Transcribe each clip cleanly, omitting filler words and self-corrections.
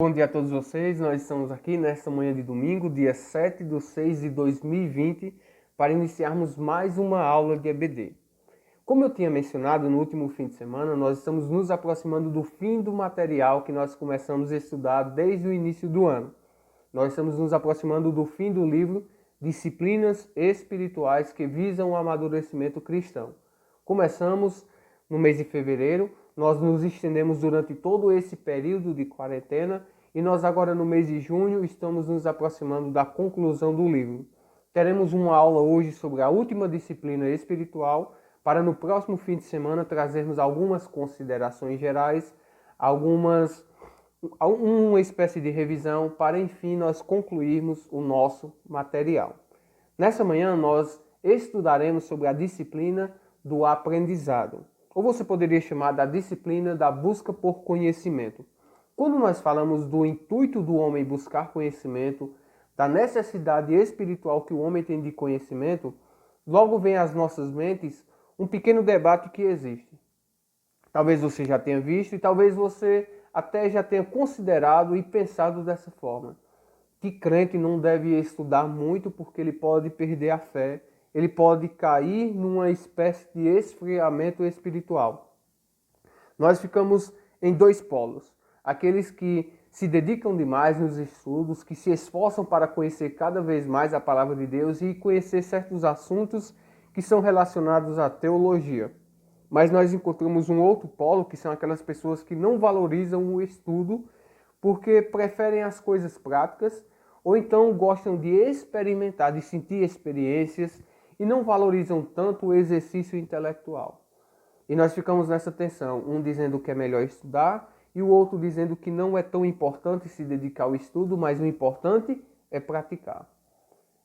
Bom dia a todos vocês, nós estamos aqui nesta manhã de domingo, dia 7/6/2020, para iniciarmos mais uma aula de EBD. Como eu tinha mencionado no último fim de semana, nós estamos nos aproximando do fim do material que nós começamos a estudar desde o início do ano. Nós estamos nos aproximando do fim do livro Disciplinas Espirituais que visam o amadurecimento cristão. Começamos no mês de fevereiro, nós nos estendemos durante todo esse período de quarentena e nós agora no mês de junho estamos nos aproximando da conclusão do livro. Teremos uma aula hoje sobre a última disciplina espiritual para no próximo fim de semana trazermos algumas considerações gerais, uma espécie de revisão para enfim nós concluirmos o nosso material. Nessa manhã nós estudaremos sobre a disciplina do aprendizado, ou você poderia chamar da disciplina da busca por conhecimento. Quando nós falamos do intuito do homem buscar conhecimento, da necessidade espiritual que o homem tem de conhecimento, logo vem às nossas mentes um pequeno debate que existe. Talvez você já tenha visto e talvez você até já tenha considerado e pensado dessa forma. Que crente não deve estudar muito porque ele pode perder a fé, ele pode cair numa espécie de esfriamento espiritual. Nós ficamos em dois polos. Aqueles que se dedicam demais nos estudos, que se esforçam para conhecer cada vez mais a palavra de Deus e conhecer certos assuntos que são relacionados à teologia. Mas nós encontramos um outro polo, que são aquelas pessoas que não valorizam o estudo porque preferem as coisas práticas ou então gostam de experimentar, de sentir experiências e não valorizam tanto o exercício intelectual. E nós ficamos nessa tensão, um dizendo que é melhor estudar e o outro dizendo que não é tão importante se dedicar ao estudo, mas o importante é praticar.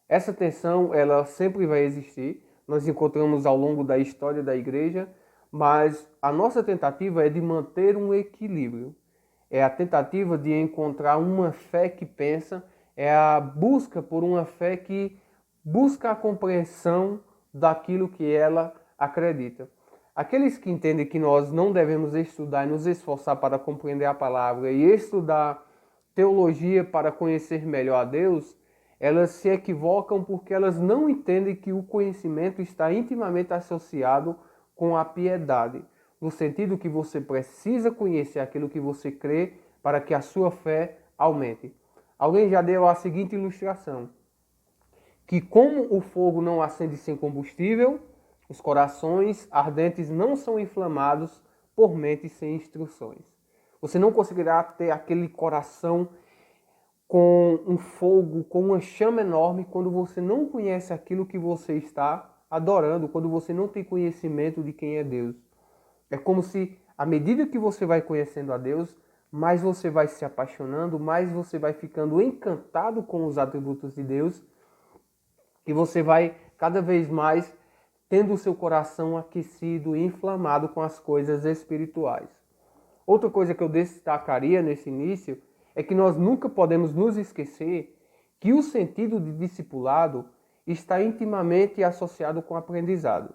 Essa tensão, ela sempre vai existir, nós encontramos ao longo da história da igreja, mas a nossa tentativa é de manter um equilíbrio. É a tentativa de encontrar uma fé que pensa, é a busca por uma fé que busca a compreensão daquilo que ela acredita. Aqueles que entendem que nós não devemos estudar e nos esforçar para compreender a palavra e estudar teologia para conhecer melhor a Deus, elas se equivocam porque elas não entendem que o conhecimento está intimamente associado com a piedade, no sentido que você precisa conhecer aquilo que você crê para que a sua fé aumente. Alguém já deu a seguinte ilustração, que como o fogo não acende sem combustível, os corações ardentes não são inflamados por mentes sem instruções. Você não conseguirá ter aquele coração com um fogo, com uma chama enorme, quando você não conhece aquilo que você está adorando, quando você não tem conhecimento de quem é Deus. É como se, à medida que você vai conhecendo a Deus, mais você vai se apaixonando, mais você vai ficando encantado com os atributos de Deus e você vai cada vez mais tendo o seu coração aquecido e inflamado com as coisas espirituais. Outra coisa que eu destacaria nesse início é que nós nunca podemos nos esquecer que o sentido de discipulado está intimamente associado com o aprendizado.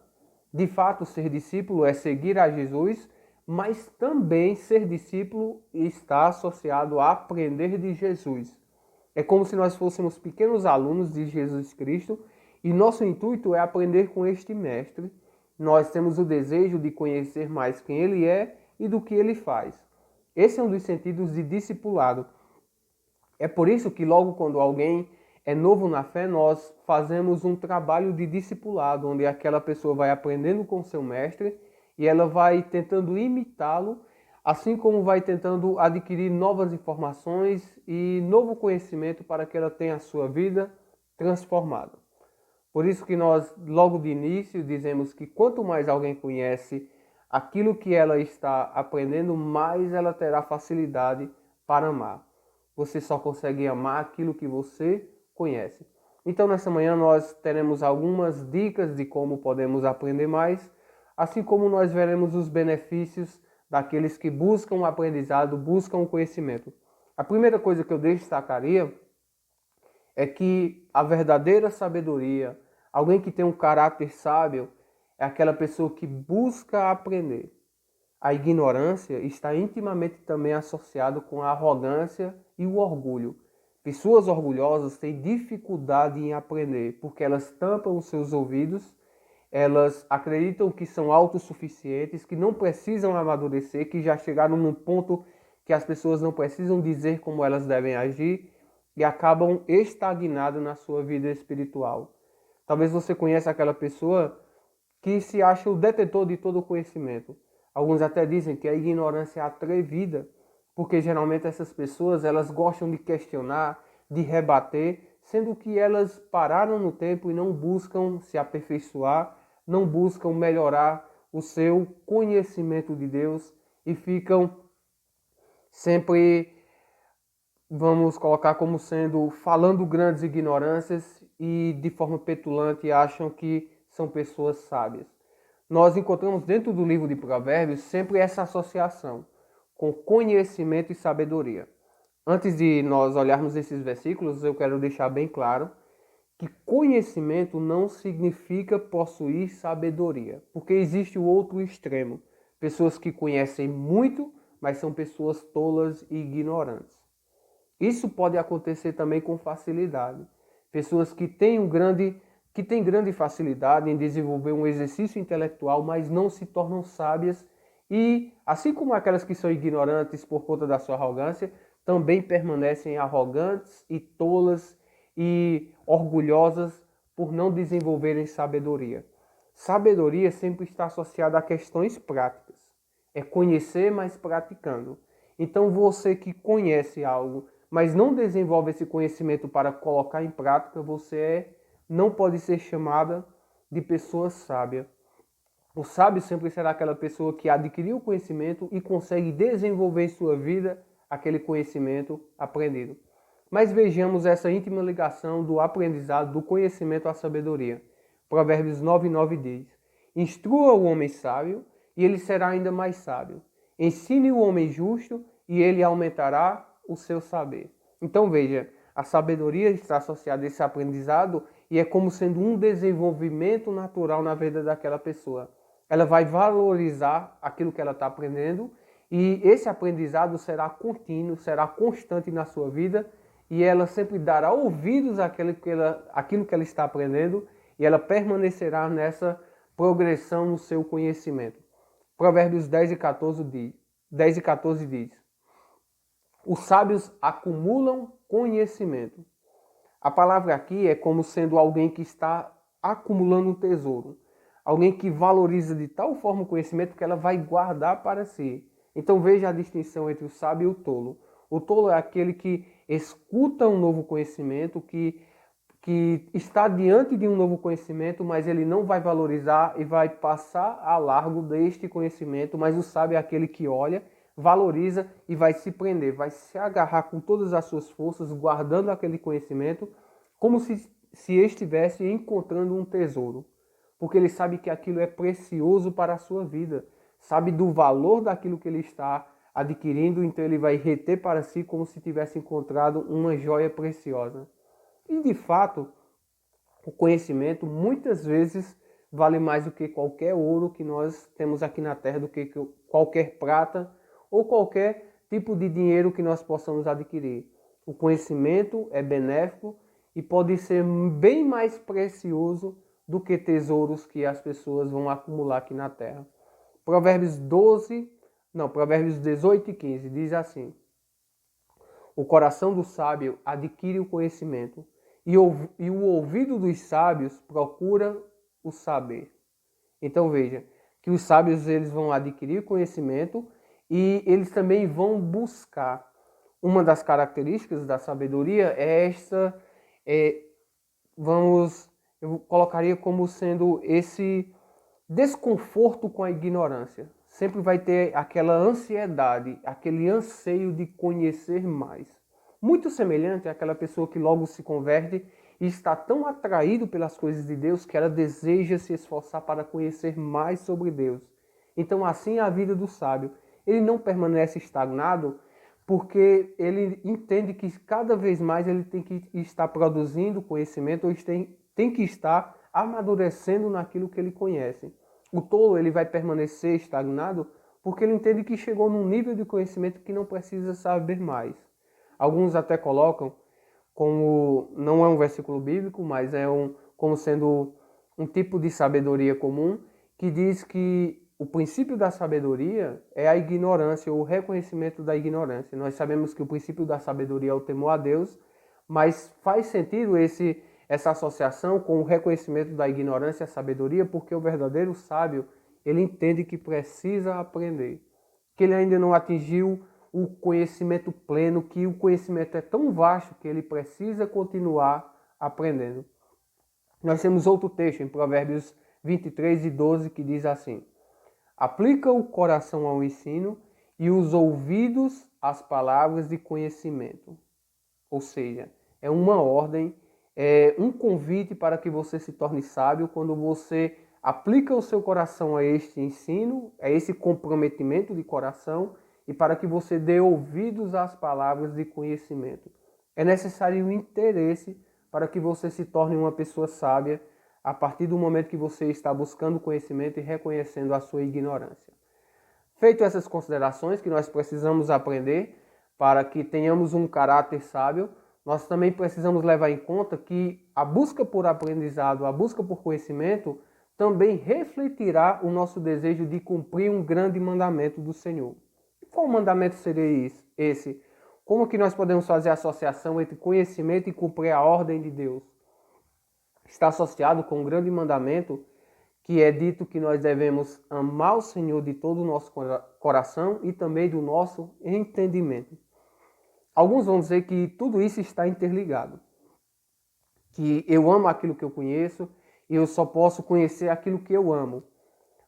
De fato, ser discípulo é seguir a Jesus, mas também ser discípulo está associado a aprender de Jesus. É como se nós fôssemos pequenos alunos de Jesus Cristo e nosso intuito é aprender com este mestre. Nós temos o desejo de conhecer mais quem ele é e do que ele faz. Esse é um dos sentidos de discipulado. É por isso que logo quando alguém é novo na fé, nós fazemos um trabalho de discipulado, onde aquela pessoa vai aprendendo com seu mestre e ela vai tentando imitá-lo, assim como vai tentando adquirir novas informações e novo conhecimento para que ela tenha a sua vida transformada. Por isso que nós, logo de início, dizemos que quanto mais alguém conhece aquilo que ela está aprendendo, mais ela terá facilidade para amar. Você só consegue amar aquilo que você conhece. Então, nessa manhã, nós teremos algumas dicas de como podemos aprender mais, assim como nós veremos os benefícios daqueles que buscam o aprendizado, buscam o conhecimento. A primeira coisa que eu destacaria é que a verdadeira sabedoria, alguém que tem um caráter sábio, é aquela pessoa que busca aprender. A ignorância está intimamente também associada com a arrogância e o orgulho. Pessoas orgulhosas têm dificuldade em aprender, porque elas tampam os seus ouvidos, elas acreditam que são autossuficientes, que não precisam amadurecer, que já chegaram num ponto que as pessoas não precisam dizer como elas devem agir e acabam estagnadas na sua vida espiritual. Talvez você conheça aquela pessoa que se acha o detentor de todo o conhecimento. Alguns até dizem que a ignorância é atrevida, porque geralmente essas pessoas elas gostam de questionar, de rebater, sendo que elas pararam no tempo e não buscam se aperfeiçoar, não buscam melhorar o seu conhecimento de Deus e ficam sempre, vamos colocar como sendo, falando grandes ignorâncias e de forma petulante acham que são pessoas sábias. Nós encontramos dentro do livro de Provérbios sempre essa associação com conhecimento e sabedoria. Antes de nós olharmos esses versículos, eu quero deixar bem claro que conhecimento não significa possuir sabedoria, porque existe o outro extremo. Pessoas que conhecem muito, mas são pessoas tolas e ignorantes. Isso pode acontecer também com facilidade. Pessoas que têm grande facilidade em desenvolver um exercício intelectual, mas não se tornam sábias e, assim como aquelas que são ignorantes por conta da sua arrogância, também permanecem arrogantes e tolas e orgulhosas por não desenvolverem sabedoria. Sabedoria sempre está associada a questões práticas. É conhecer, mas praticando. Então você que conhece algo, mas não desenvolve esse conhecimento para colocar em prática, você não pode ser chamada de pessoa sábia. O sábio sempre será aquela pessoa que adquiriu o conhecimento e consegue desenvolver em sua vida aquele conhecimento aprendido. Mas vejamos essa íntima ligação do aprendizado, do conhecimento à sabedoria. Provérbios 9:9 diz: Instrua o homem sábio e ele será ainda mais sábio. Ensine o homem justo e ele aumentará o seu saber. Então veja, a sabedoria está associada a esse aprendizado e é como sendo um desenvolvimento natural na vida daquela pessoa. Ela vai valorizar aquilo que ela está aprendendo e esse aprendizado será contínuo, será constante na sua vida e ela sempre dará ouvidos àquilo que ela está aprendendo e ela permanecerá nessa progressão no seu conhecimento. Provérbios 10 e 14 diz: Os sábios acumulam conhecimento. A palavra aqui é como sendo alguém que está acumulando um tesouro. Alguém que valoriza de tal forma o conhecimento que ela vai guardar para si. Então veja a distinção entre o sábio e o tolo. O tolo é aquele que escuta um novo conhecimento, que está diante de um novo conhecimento, mas ele não vai valorizar e vai passar a largo deste conhecimento. Mas o sábio é aquele que olha, valoriza e vai se prender, vai se agarrar com todas as suas forças, guardando aquele conhecimento, como se estivesse encontrando um tesouro. Porque ele sabe que aquilo é precioso para a sua vida, sabe do valor daquilo que ele está adquirindo, então ele vai reter para si como se tivesse encontrado uma joia preciosa. E de fato, o conhecimento muitas vezes vale mais do que qualquer ouro que nós temos aqui na terra, do que qualquer prata ou qualquer tipo de dinheiro que nós possamos adquirir. O conhecimento é benéfico e pode ser bem mais precioso do que tesouros que as pessoas vão acumular aqui na terra. Provérbios 18 e 15 diz assim: O coração do sábio adquire o conhecimento e o ouvido dos sábios procura o saber. Então veja, que os sábios eles vão adquirir conhecimento e eles também vão buscar. Uma das características da sabedoria é esta, eu colocaria como sendo esse desconforto com a ignorância. Sempre vai ter aquela ansiedade, aquele anseio de conhecer mais. Muito semelhante àquela pessoa que logo se converte e está tão atraído pelas coisas de Deus que ela deseja se esforçar para conhecer mais sobre Deus. Então assim é a vida do sábio. Ele não permanece estagnado porque ele entende que cada vez mais ele tem que estar produzindo conhecimento, ou tem que estar amadurecendo naquilo que ele conhece. O tolo ele vai permanecer estagnado porque ele entende que chegou num nível de conhecimento que não precisa saber mais. Alguns até colocam como, não é um versículo bíblico, mas como sendo um tipo de sabedoria comum, que diz que o princípio da sabedoria é a ignorância, o reconhecimento da ignorância. Nós sabemos que o princípio da sabedoria é o temor a Deus, mas faz sentido essa associação com o reconhecimento da ignorância e a sabedoria, porque o verdadeiro sábio, ele entende que precisa aprender, que ele ainda não atingiu o conhecimento pleno, que o conhecimento é tão vasto que ele precisa continuar aprendendo. Nós temos outro texto em Provérbios 23:12 que diz assim: aplica o coração ao ensino e os ouvidos às palavras de conhecimento. Ou seja, é uma ordem, é um convite para que você se torne sábio quando você aplica o seu coração a este ensino, a esse comprometimento de coração e para que você dê ouvidos às palavras de conhecimento. É necessário um interesse para que você se torne uma pessoa sábia a partir do momento que você está buscando conhecimento e reconhecendo a sua ignorância. Feito essas considerações que nós precisamos aprender para que tenhamos um caráter sábio, nós também precisamos levar em conta que a busca por aprendizado, a busca por conhecimento, também refletirá o nosso desejo de cumprir um grande mandamento do Senhor. E qual mandamento seria esse? Como que nós podemos fazer a associação entre conhecimento e cumprir a ordem de Deus? Está associado com um grande mandamento que é dito que nós devemos amar o Senhor de todo o nosso coração e também do nosso entendimento. Alguns vão dizer que tudo isso está interligado, que eu amo aquilo que eu conheço e eu só posso conhecer aquilo que eu amo.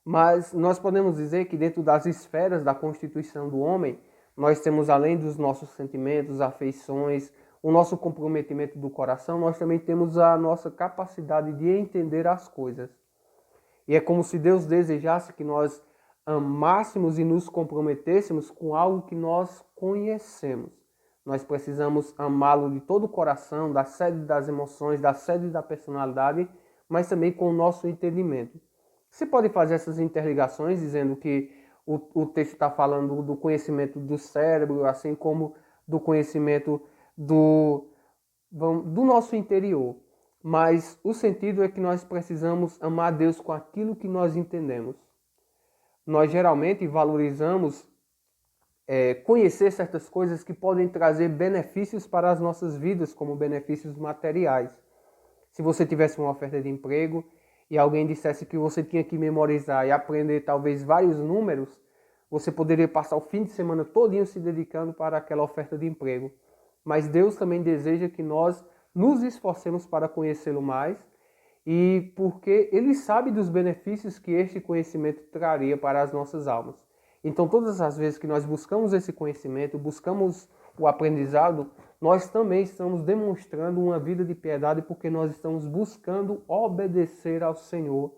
Mas nós podemos dizer que dentro das esferas da constituição do homem, nós temos, além dos nossos sentimentos, afeições, o nosso comprometimento do coração, nós também temos a nossa capacidade de entender as coisas. E é como se Deus desejasse que nós amássemos e nos comprometêssemos com algo que nós conhecemos. Nós precisamos amá-lo de todo o coração, da sede das emoções, da sede da personalidade, mas também com o nosso entendimento. Você pode fazer essas interligações dizendo que o texto está falando do conhecimento do cérebro, assim como do conhecimento do nosso interior. Mas o sentido é que nós precisamos amar a Deus com aquilo que nós entendemos. Nós geralmente valorizamos conhecer certas coisas que podem trazer benefícios para as nossas vidas, como benefícios materiais. Se você tivesse uma oferta de emprego e alguém dissesse que você tinha que memorizar e aprender talvez vários números, você poderia passar o fim de semana todinho se dedicando para aquela oferta de emprego. Mas Deus também deseja que nós nos esforcemos para conhecê-lo mais, e porque Ele sabe dos benefícios que este conhecimento traria para as nossas almas. Então, todas as vezes que nós buscamos esse conhecimento, buscamos o aprendizado, nós também estamos demonstrando uma vida de piedade, porque nós estamos buscando obedecer ao Senhor,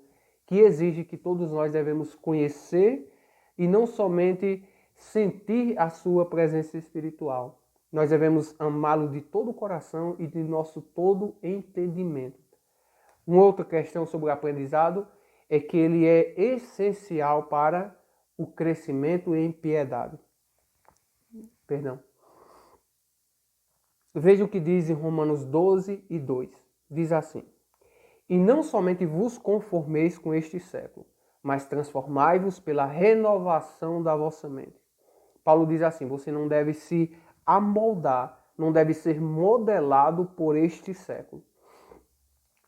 que exige que todos nós devemos conhecer e não somente sentir a sua presença espiritual. Nós devemos amá-lo de todo o coração e de nosso todo entendimento. Uma outra questão sobre o aprendizado é que ele é essencial para o crescimento em piedade. Veja o que diz em Romanos 12:2. Diz assim: e não somente vos conformeis com este século, mas transformai-vos pela renovação da vossa mente. Paulo diz assim: você não deve se amoldar, não deve ser modelado por este século.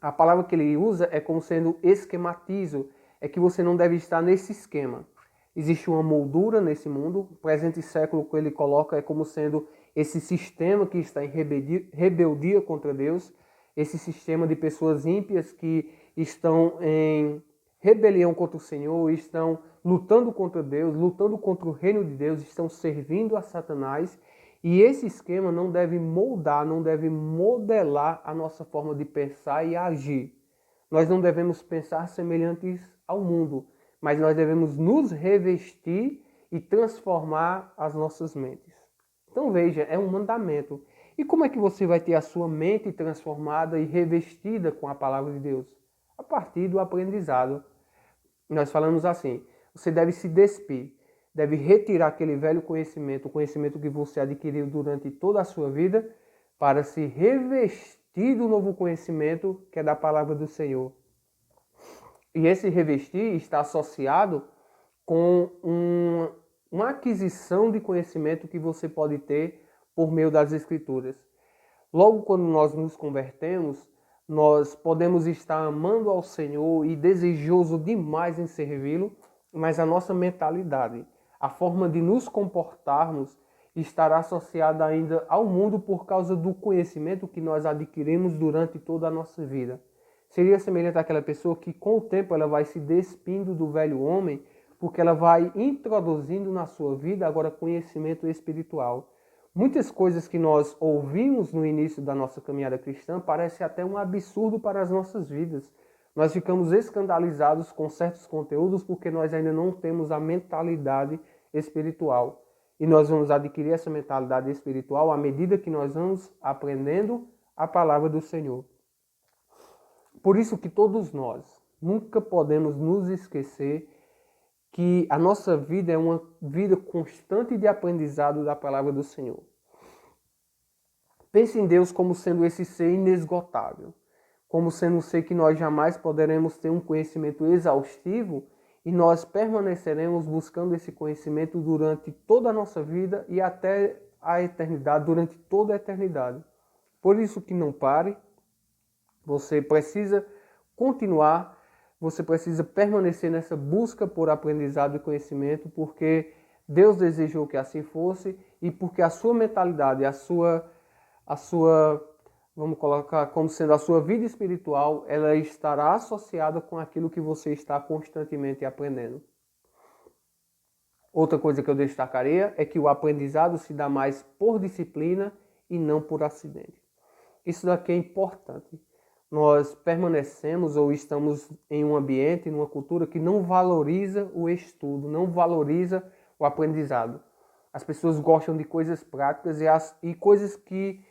A palavra que ele usa é como sendo esquematizo, é que você não deve estar nesse esquema. Existe uma moldura nesse mundo, o presente século que ele coloca é como sendo esse sistema que está em rebeldia contra Deus, esse sistema de pessoas ímpias que estão em rebelião contra o Senhor, estão lutando contra Deus, lutando contra o reino de Deus, estão servindo a Satanás. E esse esquema não deve moldar, não deve modelar a nossa forma de pensar e agir. Nós não devemos pensar semelhantes ao mundo, mas nós devemos nos revestir e transformar as nossas mentes. Então veja, é um mandamento. E como é que você vai ter a sua mente transformada e revestida com a palavra de Deus? A partir do aprendizado. Nós falamos assim: você deve se despir deve retirar aquele velho conhecimento, o conhecimento que você adquiriu durante toda a sua vida, para se revestir do novo conhecimento que é da palavra do Senhor. E esse revestir está associado com uma aquisição de conhecimento que você pode ter por meio das Escrituras. Logo quando nós nos convertemos, nós podemos estar amando ao Senhor e desejoso demais em servi-lo, mas a nossa mentalidade, a forma de nos comportarmos, estará associada ainda ao mundo por causa do conhecimento que nós adquirimos durante toda a nossa vida. Seria semelhante àquela pessoa que com o tempo ela vai se despindo do velho homem, porque ela vai introduzindo na sua vida agora conhecimento espiritual. Muitas coisas que nós ouvimos no início da nossa caminhada cristã parecem até um absurdo para as nossas vidas. Nós ficamos escandalizados com certos conteúdos porque nós ainda não temos a mentalidade espiritual. E nós vamos adquirir essa mentalidade espiritual à medida que nós vamos aprendendo a palavra do Senhor. Por isso que todos nós nunca podemos nos esquecer que a nossa vida é uma vida constante de aprendizado da palavra do Senhor. Pense em Deus como sendo esse ser inesgotável, como sendo um ser que nós jamais poderemos ter um conhecimento exaustivo e nós permaneceremos buscando esse conhecimento durante toda a nossa vida e até a eternidade, durante toda a eternidade. Por isso que não pare, você precisa continuar. Você precisa permanecer nessa busca por aprendizado e conhecimento, porque Deus desejou que assim fosse e porque a sua mentalidade, a sua, vamos colocar como sendo a sua vida espiritual, ela estará associada com aquilo que você está constantemente aprendendo. Outra coisa que eu destacaria é que o aprendizado se dá mais por disciplina e não por acidente. Isso daqui é importante. Nós permanecemos ou estamos em um ambiente, em uma cultura que não valoriza o estudo, não valoriza o aprendizado. As pessoas gostam de coisas práticas e coisas que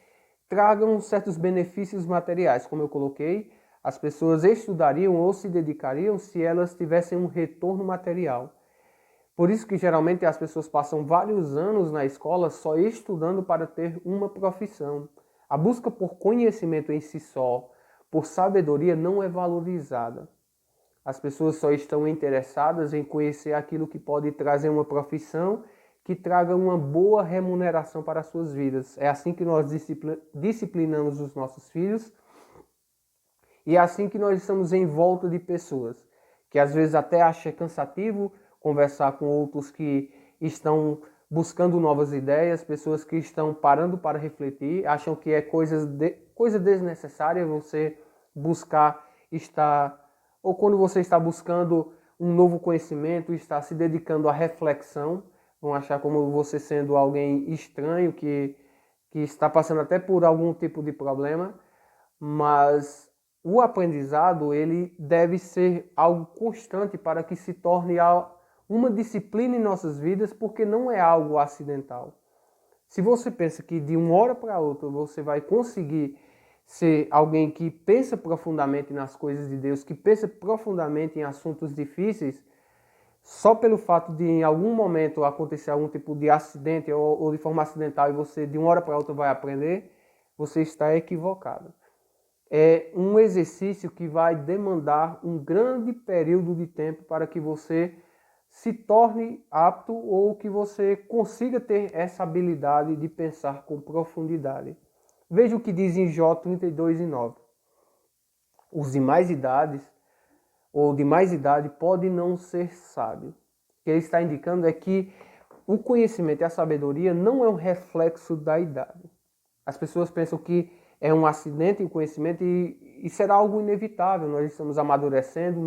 tragam certos benefícios materiais. Como eu coloquei, as pessoas estudariam ou se dedicariam se elas tivessem um retorno material. Por isso que geralmente as pessoas passam vários anos na escola só estudando para ter uma profissão. A busca por conhecimento em si só, por sabedoria, não é valorizada. As pessoas só estão interessadas em conhecer aquilo que pode trazer uma profissão que traga uma boa remuneração para as suas vidas. É assim que nós disciplinamos os nossos filhos e é assim que nós estamos em volta de pessoas que às vezes até acham cansativo conversar com outros que estão buscando novas ideias, pessoas que estão parando para refletir, acham que é coisa desnecessária você buscar estar, ou quando você está buscando um novo conhecimento, está se dedicando à reflexão, vão achar como você sendo alguém estranho, que está passando até por algum tipo de problema, mas o aprendizado ele deve ser algo constante para que se torne uma disciplina em nossas vidas, porque não é algo acidental. Se você pensa que de uma hora para outra você vai conseguir ser alguém que pensa profundamente nas coisas de Deus, que pensa profundamente em assuntos difíceis, só pelo fato de em algum momento acontecer algum tipo de acidente ou de forma acidental e você de uma hora para outra vai aprender, você está equivocado. É um exercício que vai demandar um grande período de tempo para que você se torne apto ou que você consiga ter essa habilidade de pensar com profundidade. Veja o que diz em Jó 32:9. Os de mais idades ou de mais idade podem não ser sábios. O que ele está indicando é que o conhecimento e a sabedoria não é um reflexo da idade. As pessoas pensam que é um acidente o conhecimento e será algo inevitável. Nós estamos amadurecendo,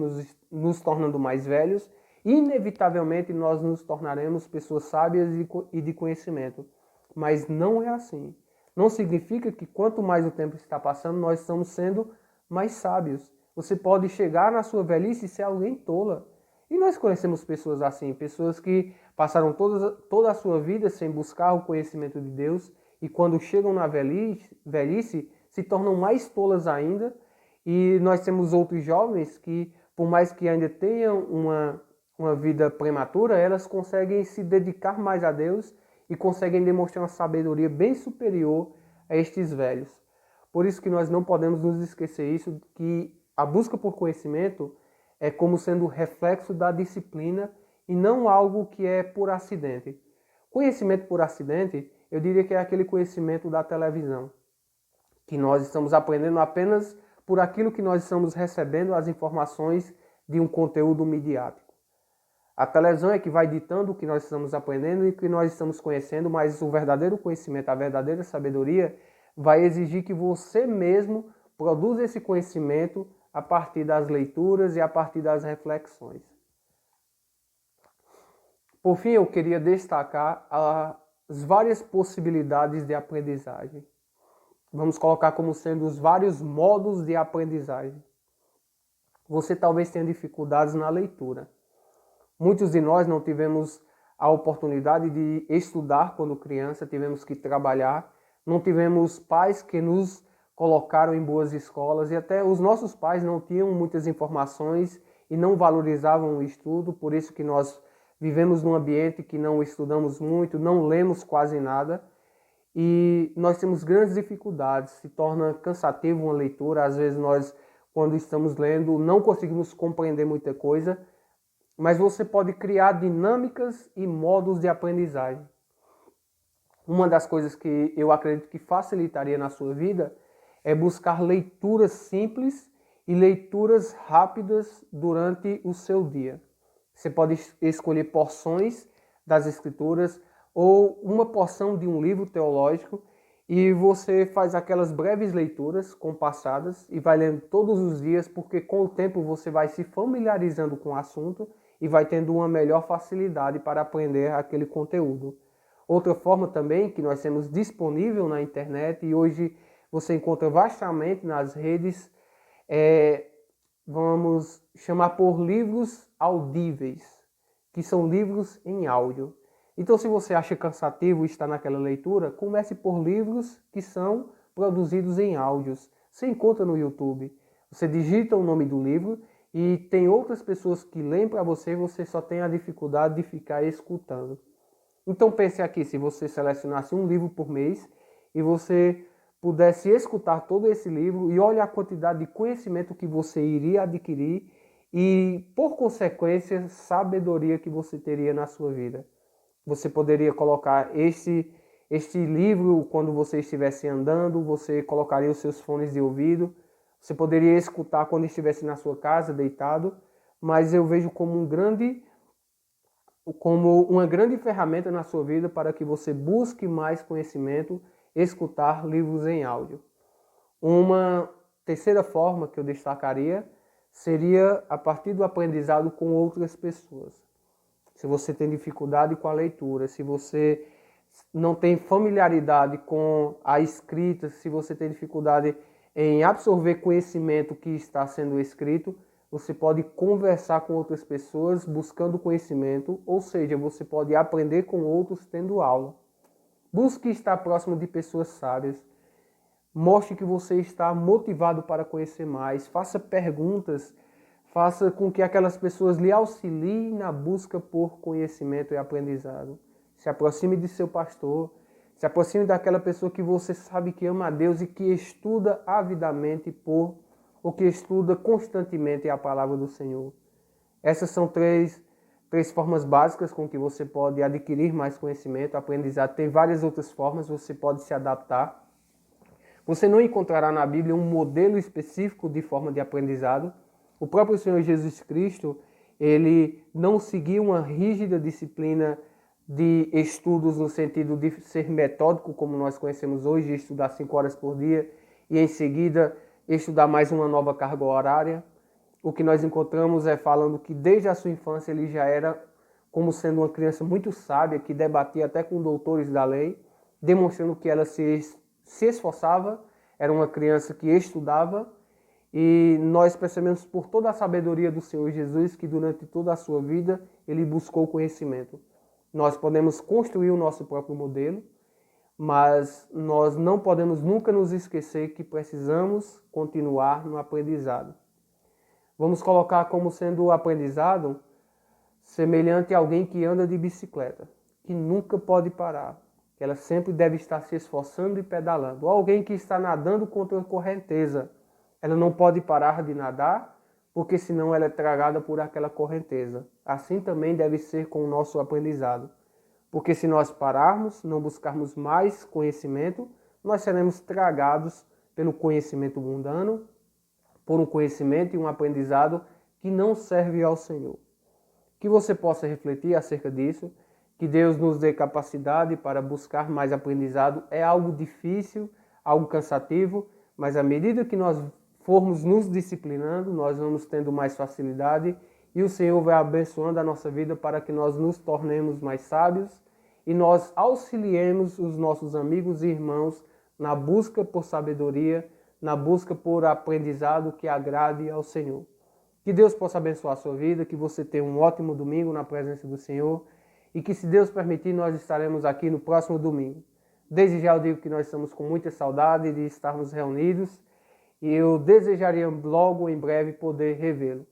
nos tornando mais velhos e inevitavelmente nós nos tornaremos pessoas sábias e de conhecimento. Mas não é assim. Não significa que quanto mais o tempo está passando, nós estamos sendo mais sábios. Você pode chegar na sua velhice e ser alguém tola. E nós conhecemos pessoas assim, pessoas que passaram toda a sua vida sem buscar o conhecimento de Deus e quando chegam na velhice se tornam mais tolas ainda. E nós temos outros jovens que, por mais que ainda tenham uma vida prematura, elas conseguem se dedicar mais a Deus e conseguem demonstrar uma sabedoria bem superior a estes velhos. Por isso que nós não podemos nos esquecer isso, que a busca por conhecimento é como sendo reflexo da disciplina e não algo que é por acidente. Conhecimento por acidente, eu diria que é aquele conhecimento da televisão, que nós estamos aprendendo apenas por aquilo que nós estamos recebendo as informações de um conteúdo midiático. A televisão é que vai ditando o que nós estamos aprendendo e o que nós estamos conhecendo, mas o verdadeiro conhecimento, a verdadeira sabedoria, vai exigir que você mesmo produza esse conhecimento a partir das leituras e a partir das reflexões. Por fim, eu queria destacar as várias possibilidades de aprendizagem. Vamos colocar como sendo os vários modos de aprendizagem. Você talvez tenha dificuldades na leitura. Muitos de nós não tivemos a oportunidade de estudar quando criança, tivemos que trabalhar, não tivemos pais que nos colocaram em boas escolas e até os nossos pais não tinham muitas informações e não valorizavam o estudo, por isso que nós vivemos num ambiente que não estudamos muito, não lemos quase nada e nós temos grandes dificuldades, se torna cansativo uma leitura, às vezes nós, quando estamos lendo, não conseguimos compreender muita coisa, mas você pode criar dinâmicas e modos de aprendizagem. Uma das coisas que eu acredito que facilitaria na sua vida é buscar leituras simples e leituras rápidas durante o seu dia. Você pode escolher porções das Escrituras ou uma porção de um livro teológico e você faz aquelas breves leituras compassadas e vai lendo todos os dias, porque com o tempo você vai se familiarizando com o assunto e vai tendo uma melhor facilidade para aprender aquele conteúdo. Outra forma também que nós temos disponível na internet e hoje você encontra vastamente nas redes vamos chamar por livros audíveis, que são livros em áudio. Então, se você acha cansativo estar naquela leitura, comece por livros que são produzidos em áudios. Você encontra no YouTube. Você digita o nome do livro e tem outras pessoas que leem para você e você só tem a dificuldade de ficar escutando. Então pense aqui, se você selecionasse um livro por mês e você pudesse escutar todo esse livro e olha a quantidade de conhecimento que você iria adquirir e, por consequência, sabedoria que você teria na sua vida. Você poderia colocar este livro quando você estivesse andando, você colocaria os seus fones de ouvido, você poderia escutar quando estivesse na sua casa, deitado, mas eu vejo como uma grande ferramenta na sua vida para que você busque mais conhecimento, escutar livros em áudio. Uma terceira forma que eu destacaria seria a partir do aprendizado com outras pessoas. Se você tem dificuldade com a leitura, se você não tem familiaridade com a escrita, se você tem dificuldade em absorver conhecimento que está sendo escrito, você pode conversar com outras pessoas buscando conhecimento, ou seja, você pode aprender com outros tendo aula. Busque estar próximo de pessoas sábias. Mostre que você está motivado para conhecer mais. Faça perguntas. Faça com que aquelas pessoas lhe auxiliem na busca por conhecimento e aprendizado. Se aproxime de seu pastor. Se aproxime daquela pessoa que você sabe que ama a Deus e que estuda avidamente ou que estuda constantemente a palavra do Senhor. Essas são três formas básicas com que você pode adquirir mais conhecimento, aprendizado. Tem várias outras formas, você pode se adaptar. Você não encontrará na Bíblia um modelo específico de forma de aprendizado. O próprio Senhor Jesus Cristo, ele não seguia uma rígida disciplina de estudos no sentido de ser metódico, como nós conhecemos hoje, de estudar 5 horas por dia e em seguida estudar mais uma nova carga horária. O que nós encontramos é falando que desde a sua infância ele já era como sendo uma criança muito sábia, que debatia até com doutores da lei, demonstrando que ela se esforçava, era uma criança que estudava. E nós percebemos por toda a sabedoria do Senhor Jesus que durante toda a sua vida ele buscou conhecimento. Nós podemos construir o nosso próprio modelo, mas nós não podemos nunca nos esquecer que precisamos continuar no aprendizado. Vamos colocar como sendo o aprendizado semelhante a alguém que anda de bicicleta, que nunca pode parar, que ela sempre deve estar se esforçando e pedalando. Ou alguém que está nadando contra a correnteza, ela não pode parar de nadar, porque senão ela é tragada por aquela correnteza. Assim também deve ser com o nosso aprendizado. Porque se nós pararmos, não buscarmos mais conhecimento, nós seremos tragados pelo conhecimento mundano, por um conhecimento e um aprendizado que não serve ao Senhor. Que você possa refletir acerca disso, que Deus nos dê capacidade para buscar mais aprendizado. É algo difícil, algo cansativo, mas à medida que nós formos nos disciplinando, nós vamos tendo mais facilidade e o Senhor vai abençoando a nossa vida para que nós nos tornemos mais sábios e nós auxiliemos os nossos amigos e irmãos na busca por sabedoria, na busca por aprendizado que agrade ao Senhor. Que Deus possa abençoar a sua vida, que você tenha um ótimo domingo na presença do Senhor e que, se Deus permitir, nós estaremos aqui no próximo domingo. Desde já eu digo que nós estamos com muita saudade de estarmos reunidos e eu desejaria logo, em breve, poder revê-lo.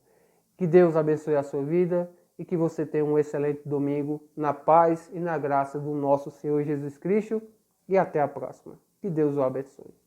Que Deus abençoe a sua vida e que você tenha um excelente domingo na paz e na graça do nosso Senhor Jesus Cristo e até a próxima. Que Deus o abençoe.